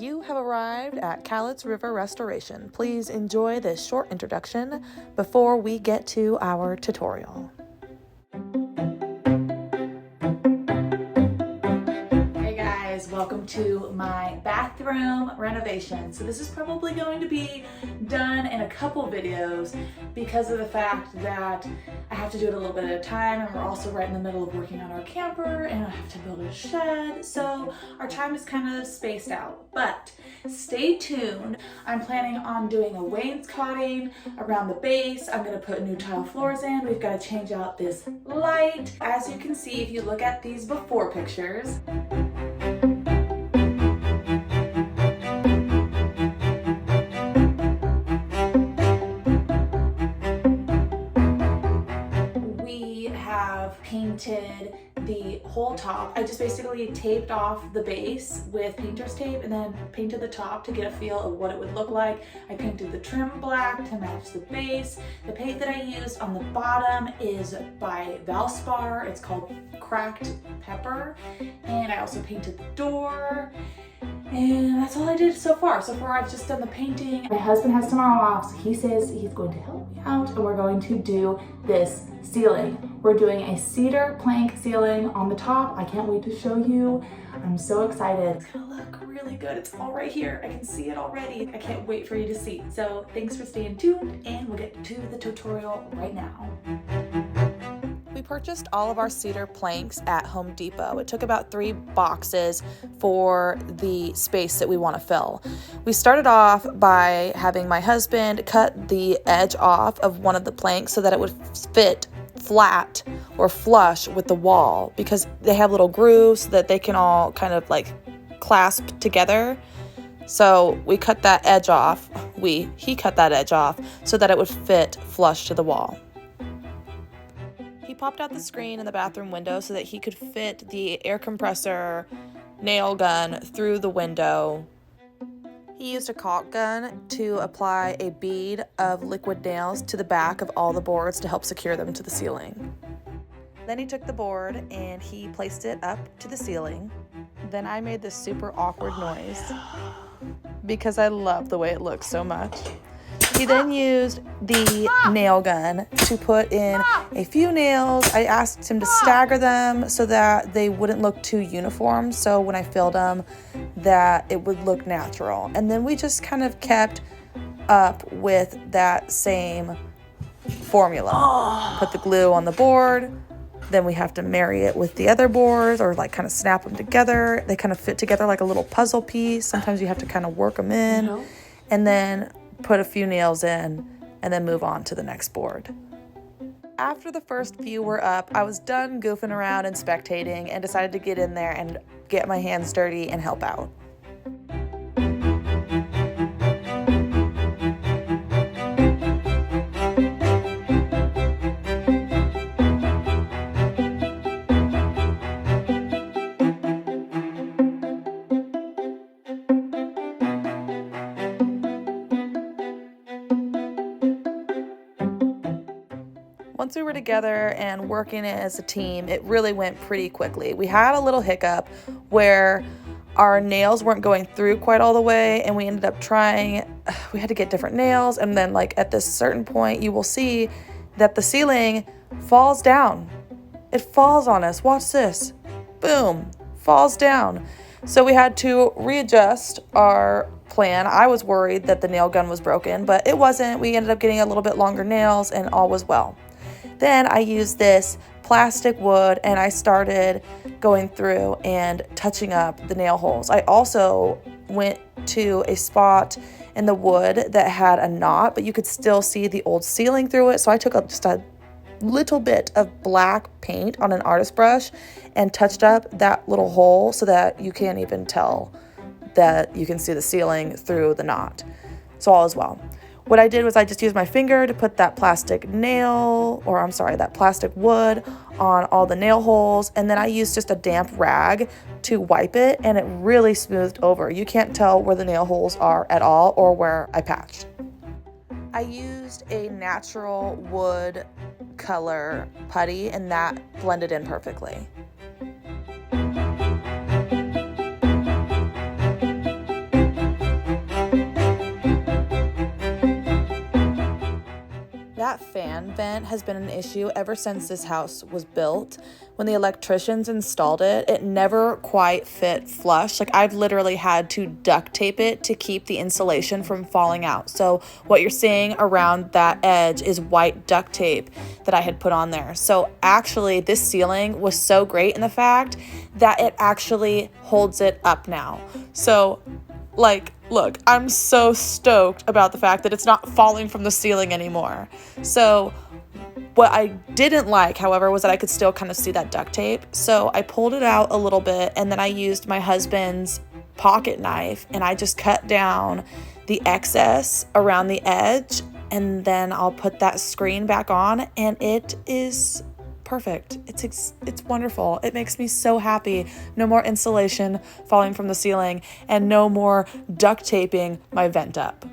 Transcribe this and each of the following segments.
You have arrived at Cowlitz River Restoration. Please enjoy this short introduction before we get to our tutorial. Hey guys, welcome to my bathroom renovation. So this is probably going to be done in a couple videos because of the fact that I have to do it a little bit at a time, and we're also right in the middle of working on our camper and I have to build a shed, so our time is kind of spaced out. But stay tuned. I'm planning on doing a wainscoting around the base. I'm going to put new tile floors in. We've got to change out this light. As you can see, if you look at these before pictures, painted the whole top. I just basically taped off the base with painter's tape and then painted the top to get a feel of what it would look like. I painted the trim black to match the base. The paint that I used on the bottom is by Valspar. It's called Cracked Pepper. And I also painted the door. And that's all I did so far. So far I've just done the painting. My husband has tomorrow off, so he says he's going to help me out and we're going to do this ceiling. We're doing a cedar plank ceiling on the top. I can't wait to show you. I'm so excited. It's gonna look really good. It's all right here. I can see it already. I can't wait for you to see. So thanks for staying tuned, and we'll get to the tutorial right now. We purchased all of our cedar planks at Home Depot. It took about 3 boxes for the space that we want to fill. We started off by having my husband cut the edge off of one of the planks so that it would fit flat or flush with the wall, because they have little grooves so that they can all kind of like clasp together. So we cut that edge off. He cut that edge off so that it would fit flush to the wall. He popped out the screen in the bathroom window so that he could fit the air compressor nail gun through the window. He used a caulk gun to apply a bead of liquid nails to the back of all the boards to help secure them to the ceiling. Then he took the board and he placed it up to the ceiling. Then I made this super awkward noise because I love the way it looks so much. He then used the nail gun to put in a few nails. I asked him to stagger them so that they wouldn't look too uniform, so when I filled them that it would look natural. And then we just kind of kept up with that same formula. Put the glue on the board, then we have to marry it with the other boards or like kind of snap them together. They kind of fit together like a little puzzle piece. Sometimes you have to kind of work them in and then put a few nails in and then move on to the next board. After the first few were up, I was done goofing around and spectating and decided to get in there and get my hands dirty and help out. Once we were together and working as a team, it really went pretty quickly. We had a little hiccup where our nails weren't going through quite all the way, and we ended up we had to get different nails, and then like at this certain point you will see that the ceiling falls down. It falls on us. Watch this. Boom. Falls down. So we had to readjust our plan. I was worried that the nail gun was broken, but it wasn't. We ended up getting a little bit longer nails and all was well. Then I used this plastic wood and I started going through and touching up the nail holes. I also went to a spot in the wood that had a knot, but you could still see the old ceiling through it. So I took just a little bit of black paint on an artist brush and touched up that little hole so that you can't even tell that you can see the ceiling through the knot. So all is well. What I did was I just used my finger to put that plastic wood on all the nail holes, and then I used just a damp rag to wipe it, and it really smoothed over. You can't tell where the nail holes are at all or where I patched. I used a natural wood color putty, and that blended in perfectly. vent has been an issue ever since this house was built. When the electricians installed it, it never quite fit flush. Like, I've literally had to duct tape it to keep the insulation from falling out. So what you're seeing around that edge is white duct tape that I had put on there. So actually this ceiling was so great in the fact that it actually holds it up now. So like, look, I'm so stoked about the fact that it's not falling from the ceiling anymore. So what I didn't like, however, was that I could still kind of see that duct tape. So I pulled it out a little bit, and then I used my husband's pocket knife and I just cut down the excess around the edge, and then I'll put that screen back on, and it is perfect. It's wonderful. It makes me so happy. No more insulation falling from the ceiling and no more duct taping my vent up.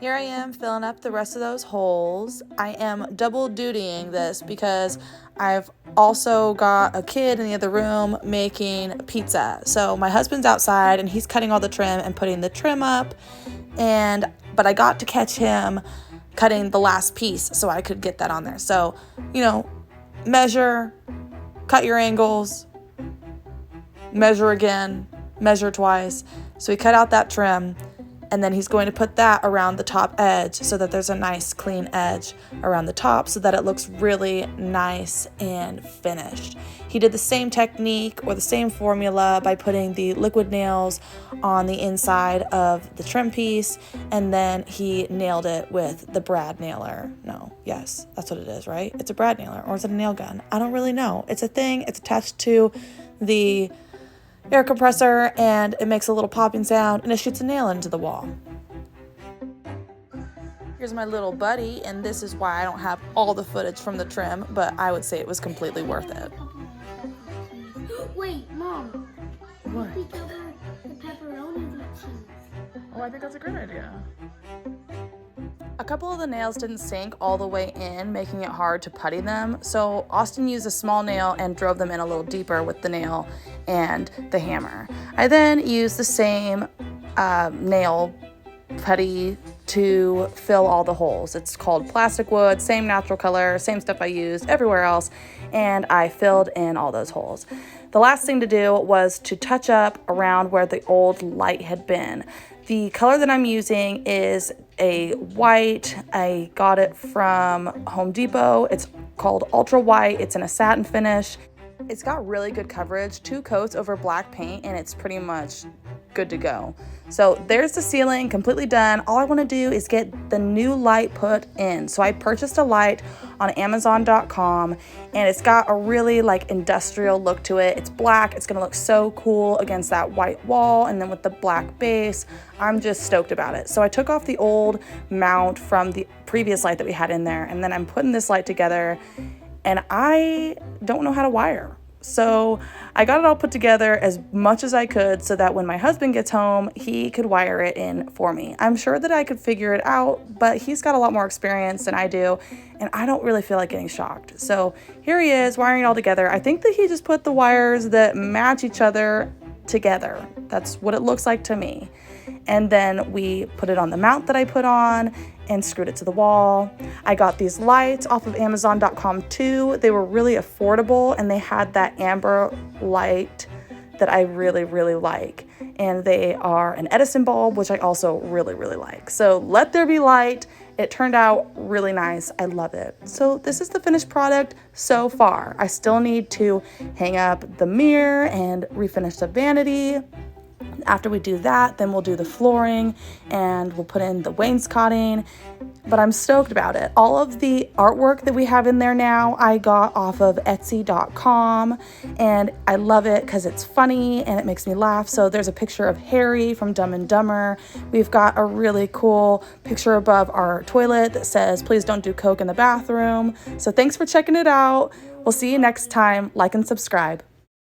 Here I am filling up the rest of those holes. I am double dutying this because I've also got a kid in the other room making pizza. So my husband's outside and he's cutting all the trim and putting the trim up, but I got to catch him cutting the last piece so I could get that on there. So, measure, cut your angles, measure again, measure twice. So we cut out that trim, and then he's going to put that around the top edge so that there's a nice clean edge around the top so that it looks really nice and finished. He did the same technique or the same formula by putting the liquid nails on the inside of the trim piece, and then he nailed it with the brad nailer. Yes, that's what it is, right? It's a brad nailer, or is it a nail gun? I don't really know. It's a thing. It's attached to the air compressor, and it makes a little popping sound, and it shoots a nail into the wall. Here's my little buddy, and this is why I don't have all the footage from the trim, but I would say it was completely worth it. Wait, Mom. What? We cover the pepperoni with cheese. Oh, I think that's a great idea. A couple of the nails didn't sink all the way in, making it hard to putty them. So Austin used a small nail and drove them in a little deeper with the nail and the hammer. I then used the same nail putty to fill all the holes. It's called plastic wood, same natural color, same stuff I used everywhere else, and I filled in all those holes. The last thing to do was to touch up around where the old light had been. The color that I'm using is a white. I got it from Home Depot. It's called Ultra White. It's in a satin finish. It's got really good coverage, 2 coats over black paint, and it's pretty much good to go. So there's the ceiling completely done. All I want to do is get the new light put in. So I purchased a light on Amazon.com, and it's got a really industrial look to it. It's black. It's going to look so cool against that white wall, and then with the black base, I'm just stoked about it. So I took off the old mount from the previous light that we had in there, and then I'm putting this light together, and I don't know how to wire. So I got it all put together as much as I could so that when my husband gets home, he could wire it in for me. I'm sure that I could figure it out, but he's got a lot more experience than I do, and I don't really feel like getting shocked. So here he is wiring it all together. I think that he just put the wires that match each other together. That's what it looks like to me. And then we put it on the mount that I put on and screwed it to the wall. I got these lights off of Amazon.com too. They were really affordable, and they had that amber light that I really, really like. And they are an Edison bulb, which I also really, really like. So let there be light. It turned out really nice. I love it. So this is the finished product so far. I still need to hang up the mirror and refinish the vanity. After we do that, then we'll do the flooring and we'll put in the wainscoting, but I'm stoked about it. All of the artwork that we have in there now, I got off of Etsy.com, and I love it because it's funny and it makes me laugh. So there's a picture of Harry from Dumb and Dumber. We've got a really cool picture above our toilet that says, "Please don't do coke in the bathroom." So thanks for checking it out. We'll see you next time. Like and subscribe.